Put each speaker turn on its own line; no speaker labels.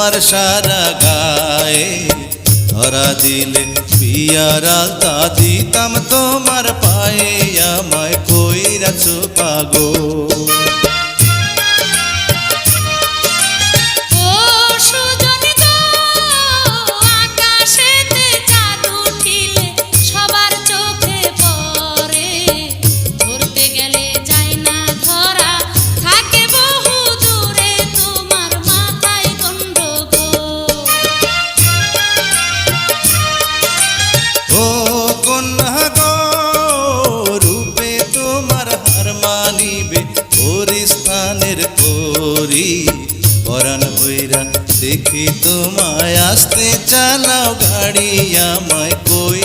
তোমার সারা গায়ে, ধরা দিলে বিয়ার আলতা দিতাম তোমার পায়ে, আমায় কইরাছো পাগল। পরাণ ভৈরা দেখি তোমায় আসতে চালাও গাড়ি, আমায় কই